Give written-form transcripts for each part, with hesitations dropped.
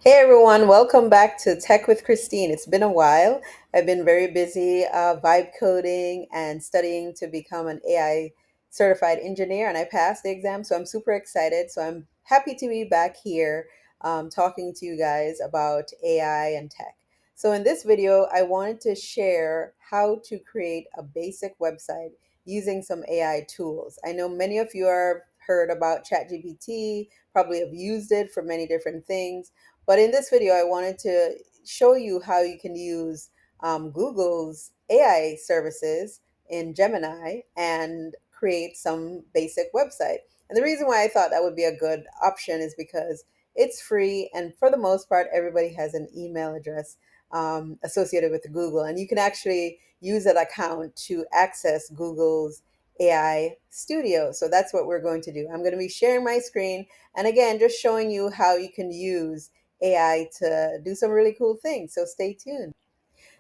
Hey everyone, welcome back to Tech with Christine. It's been a while. I've been very busy vibe coding and studying to become an AI certified engineer, and I passed the exam, so I'm super excited. So I'm happy to be back here talking to you guys about AI and tech. So in this video, I wanted to share how to create a basic website using some AI tools. I know many of you are heard about ChatGPT, probably have used it for many different things. But in this video, I wanted to show you how you can use Google's AI services in Gemini and create some basic website. And the reason why I thought that would be a good option is because it's free, and for the most part, everybody has an email address associated with Google, and you can actually use that account to access Google's AI Studio. So that's what we're going to do. I'm going to be sharing my screen, and again, just showing you how you can use AI to do some really cool things. So stay tuned.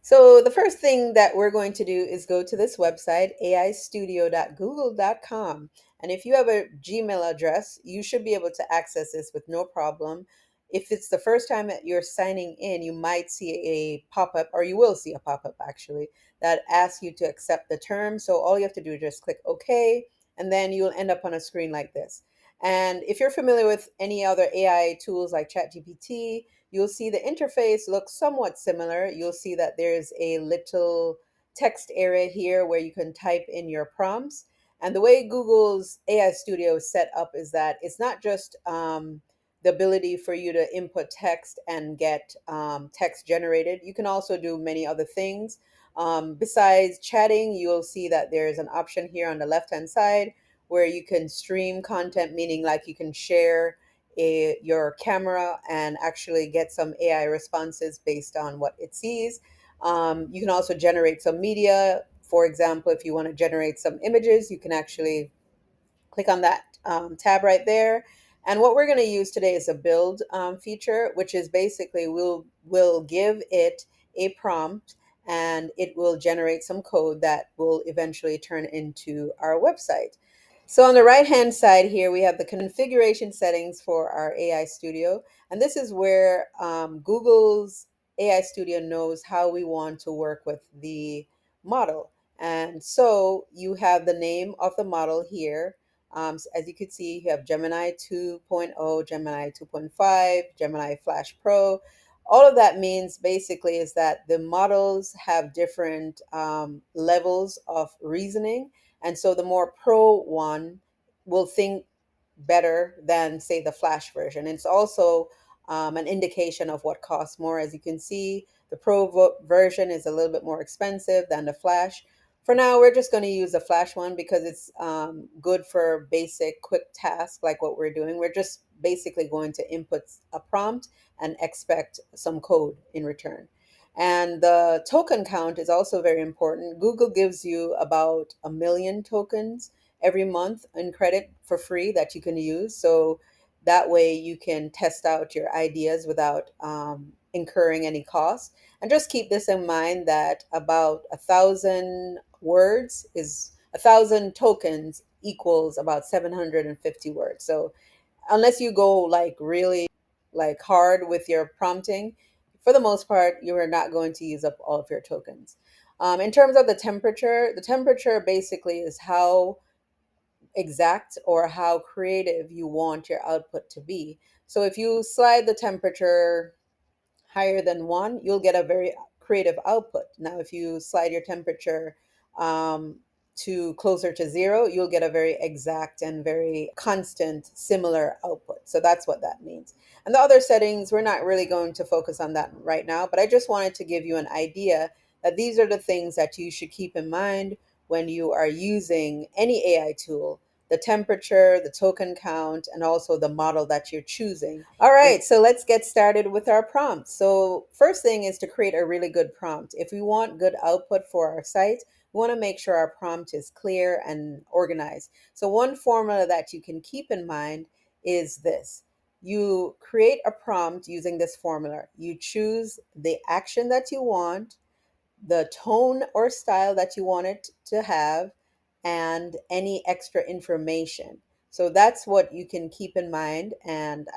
So the first thing that we're going to do is go to this website, aistudio.google.com. And if you have a Gmail address, you should be able to access this with no problem. If it's the first time that you're signing in, you might see a pop-up, or you will see a pop-up actually, that asks you to accept the terms. So all you have to do is just click OK, and then you'll end up on a screen like this. And if you're familiar with any other AI tools like ChatGPT, you'll see the interface looks somewhat similar. You'll see that there's a little text area here where you can type in your prompts. And the way Google's AI Studio is set up is that it's not just the ability for you to input text and get text generated. You can also do many other things. Besides chatting, you'll see that there's an option here on the left hand side where you can stream content, meaning like you can share your camera and actually get some AI responses based on what it sees. You can also generate some media. For example, if you want to generate some images, you can actually click on that tab right there. And what we're going to use today is a build feature, which is basically we'll give it a prompt and it will generate some code that will eventually turn into our website. So on the right hand side here, we have the configuration settings for our AI Studio. And this is where Google's AI Studio knows how we want to work with the model. And so you have the name of the model here. As you can see, you have Gemini 2.0, Gemini 2.5, Gemini Flash Pro. All of that means basically is that the models have different levels of reasoning. And so the more pro one will think better than, say, the Flash version. It's also an indication of what costs more. As you can see, the version is a little bit more expensive than the Flash. For now, we're just going to use the Flash one because it's good for basic, quick tasks like what we're doing. We're just basically going to input a prompt and expect some code in return. And the token count is also very important. Google gives you about 1 million tokens every month in credit for free that you can use. So that way you can test out your ideas without incurring any cost. And just keep this in mind that about 1,000 words is 1,000 tokens equals about 750 words. So unless you go like really like hard with your prompting, for the most part, you are not going to use up all of your tokens. In terms of the temperature basically is how exact or how creative you want your output to be. So if you slide the temperature higher than 1, you'll get a very creative output. Now, if you slide your temperature um, to closer to 0, you'll get a very exact and very constant, similar output. So that's what that means. And the other settings, we're not really going to focus on that right now, but I just wanted to give you an idea that these are the things that you should keep in mind when you are using any AI tool: the temperature, the token count, and also the model that you're choosing. All right, so let's get started with our prompt. So first thing is to create a really good prompt. If we want good output for our site, we want to make sure our prompt is clear and organized. So one formula that you can keep in mind is this. You create a prompt using this formula. You choose the action that you want, the tone or style that you want it to have, and any extra information. So that's what you can keep in mind. And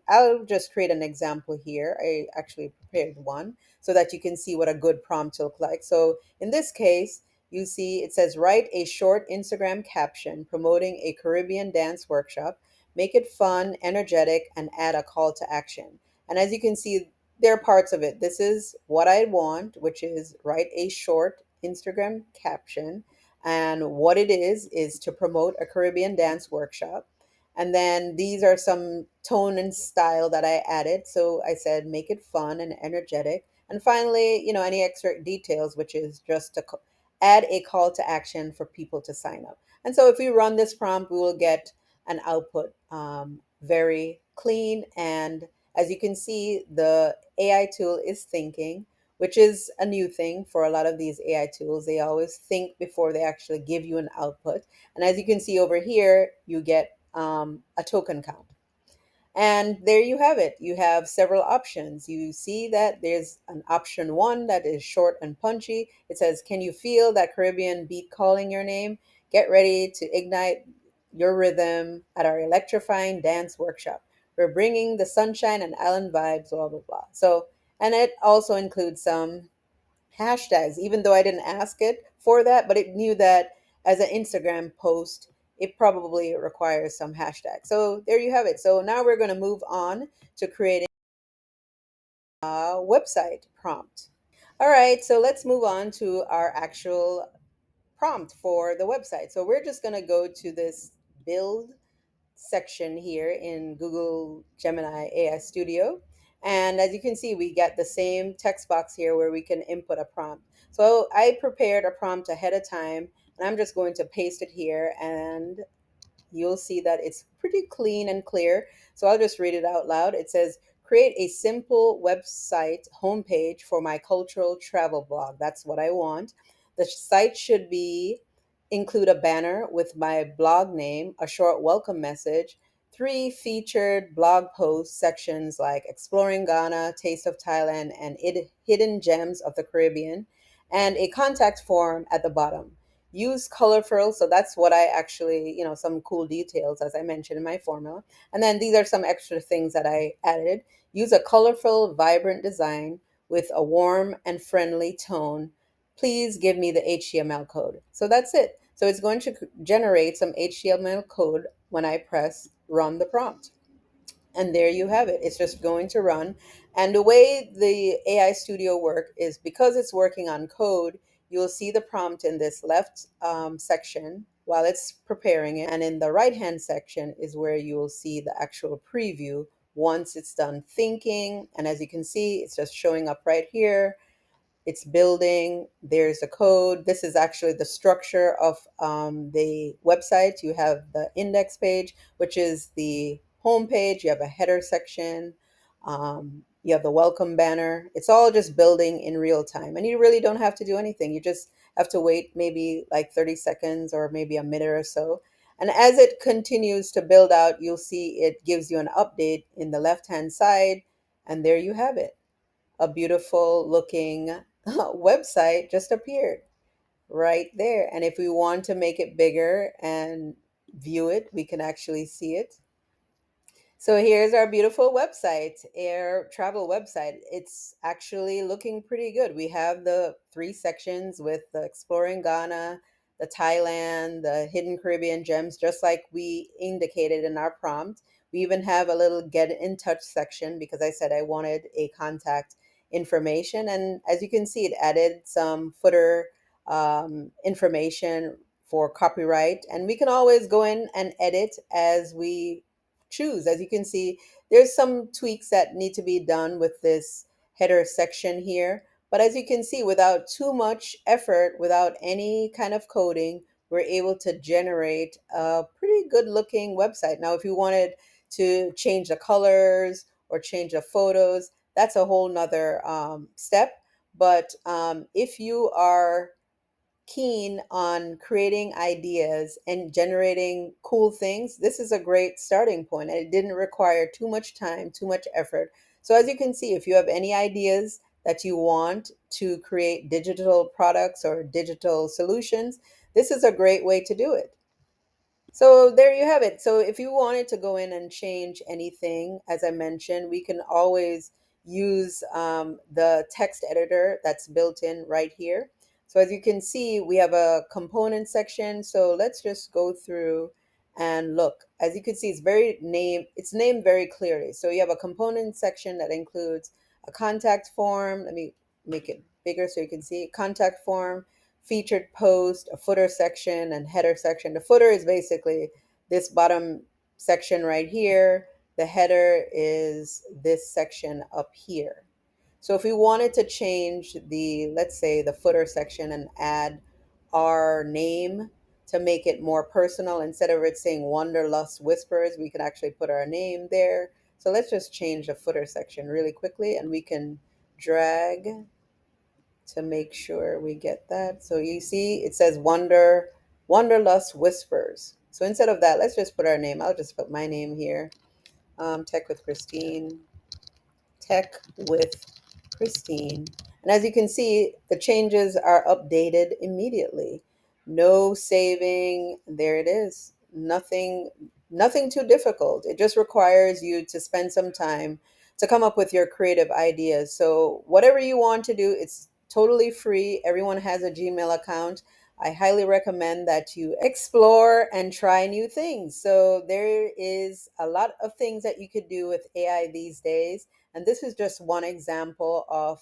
I'll just create an example here. I actually prepared one so that you can see what a good prompt look like. So in this case, you see it says write a short Instagram caption promoting a Caribbean dance workshop, make it fun, energetic, and add a call to action. And as you can see, there are parts of it. This is what I want, which is write a short Instagram caption, and what it is to promote a Caribbean dance workshop. And then these are some tone and style that I added. So I said, make it fun and energetic. And finally, any extra details, which is just to add a call to action for people to sign up. And so if we run this prompt, we will get an output, very clean. And as you can see, the AI tool is thinking, which is a new thing for a lot of these AI tools. They always think before they actually give you an output. And as you can see over here, you get a token count. And there you have it. You have several options. You see that there's an option one that is short and punchy. It says, can you feel that Caribbean beat calling your name? Get ready to ignite your rhythm at our electrifying dance workshop. We're bringing the sunshine and island vibes, blah, blah, blah. So, and it also includes some hashtags, even though I didn't ask it for that, but it knew that as an Instagram post, it probably requires some hashtags. So there you have it. So now we're going to move on to creating a website prompt. All right, so let's move on to our actual prompt for the website. So we're just going to go to this build section here in Google Gemini AI Studio. And as you can see, we get the same text box here where we can input a prompt. So I prepared a prompt ahead of time, and I'm just going to paste it here, and you'll see that it's pretty clean and clear. So I'll just read it out loud. It says, create a simple website homepage for my cultural travel blog. That's what I want. The site should be include a banner with my blog name, a short welcome message, three featured blog post sections like Exploring Ghana, Taste of Thailand, and Hidden Gems of the Caribbean, and a contact form at the bottom. Use colorful, so that's what I actually, some cool details as I mentioned in my formula. And then these are some extra things that I added. Use a colorful, vibrant design with a warm and friendly tone. Please give me the HTML code. So that's it. So it's going to generate some HTML code when I press run the prompt. And there you have it. It's just going to run. And the way the AI Studio work is because it's working on code, you'll see the prompt in this left section while it's preparing it. And in the right hand section is where you will see the actual preview once it's done thinking. And as you can see, it's just showing up right here. It's building. There's the code. This is actually the structure of the website. You have the index page, which is the home page. You have a header section. You have the welcome banner. It's all just building in real time. And you really don't have to do anything. You just have to wait maybe like 30 seconds or maybe a minute or so. And as it continues to build out, you'll see it gives you an update in the left hand side. And there you have it, a beautiful looking website just appeared right there. And if we want to make it bigger and view it, we can actually see it. So here's our beautiful website, air travel website. It's actually looking pretty good. We have the three sections with the Exploring Ghana, the Thailand, the Hidden Caribbean Gems, just like we indicated in our prompt. We even have a little get in touch section because I said I wanted a contact information. And as you can see, it added some footer information for copyright. And we can always go in and edit as we choose. As you can see, there's some tweaks that need to be done with this header section here. But as you can see, without too much effort, without any kind of coding, we're able to generate a pretty good looking website. Now, if you wanted to change the colors or change the photos, that's a whole nother step. But if you are keen on creating ideas and generating cool things, this is a great starting point. And it didn't require too much time, too much effort. So, as you can see, if you have any ideas that you want to create digital products or digital solutions, this is a great way to do it. So there you have it. So if you wanted to go in and change anything, as I mentioned, we can always use the text editor that's built in right here. So as you can see, we have a component section. So let's just go through and look. As you can see, it's named very clearly. So you have a component section that includes a contact form. Let me make it bigger so you can see contact form, featured post, a footer section, and header section. The footer is basically this bottom section right here. The header is this section up here. So if we wanted to change let's say the footer section and add our name to make it more personal, instead of it saying Wanderlust Whispers, we can actually put our name there. So let's just change the footer section really quickly, and we can drag to make sure we get that. So you see, it says Wanderlust Whispers. So instead of that, let's just put our name. I'll just put my name here. Tech with Christine. Tech with Christine. And as you can see, the changes are updated immediately. No saving. There it is. Nothing too difficult. It just requires you to spend some time to come up with your creative ideas. So whatever you want to do, it's totally free. Everyone has a Gmail account. I highly recommend that you explore and try new things. So there is a lot of things that you could do with AI these days. And this is just one example of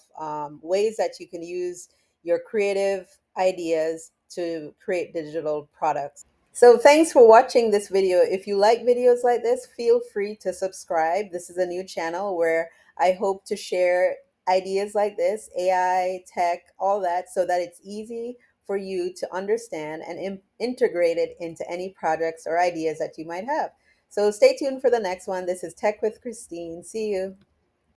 ways that you can use your creative ideas to create digital products. So thanks for watching this video. If you like videos like this, feel free to subscribe. This is a new channel where I hope to share ideas like this, AI, tech, all that, so that it's easy for you to understand and integrate it into any projects or ideas that you might have. So stay tuned for the next one. This is Tech with Christine. See you.